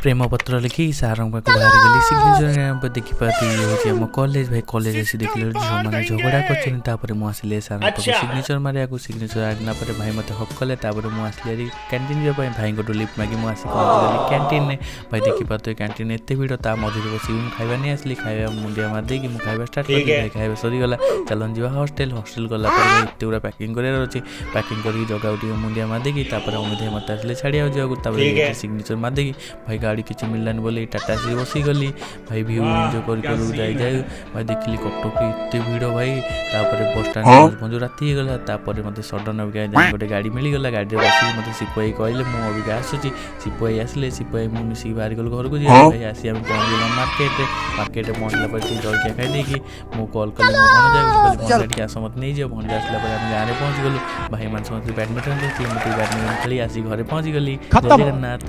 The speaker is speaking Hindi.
प्रेम पत्र लिखी सार पाक बाहर गली सिग्नेचर देखिपाती ये आम कॉलेज भाई कॉलेज आसी देखिले जो मैंने झगड़ा कर मुझे सार पाक सिग्नेचर मारे सिग्नेचर आना भाई मत हक कले मुझे आसली कैंटीन जावाई भाई को लिफ्ट मागी मुझे पहुँचीगली कैंटीन में भाई देखिपारे कैंटीन एत भिड़ ता मझे बस खाଇବା नहीं आसली खाଇବା मुंडिया मारदे मुझे खाଇବା स्टार्ट कर भाई खाଇବା सरीगला चलन जा हॉस्टेल हॉस्टेल गला एत गुड़ा पैकिंग कर पैकिंग कर जगह मुंडिया मारदे अमित मत आसले छाड़िया जाओ सिग्नेचर मारदे भाई गाड़ी किसी मिललानी बोले टाटा से बसी गली भाई व्यू एंजॉय कर जाए जाए भाई देखिली कटक एत भिड़ भाई बस स्टाण पहुँचू राति होगा मत सडन गोटे गाड़ी मिलगला गाड़ी बस मत सिपाही कहले मुझे आसूँ सिपाही आसिले सिपाही मुझे मिसिक बाहर गलु घर को भाई आसी आम पहुँचल मार्केट मार्केट पहुँचला जलखिया खाई मु कल कल भंडा टी आस मत नहीं जाओ भंडा आसला गाँव में पहुँच गलु भाई मान समस्त बैडमिंटन देखिए मत बैडमिंटन खेली आसी घरे पहुँची गली जय जगन्नाथ।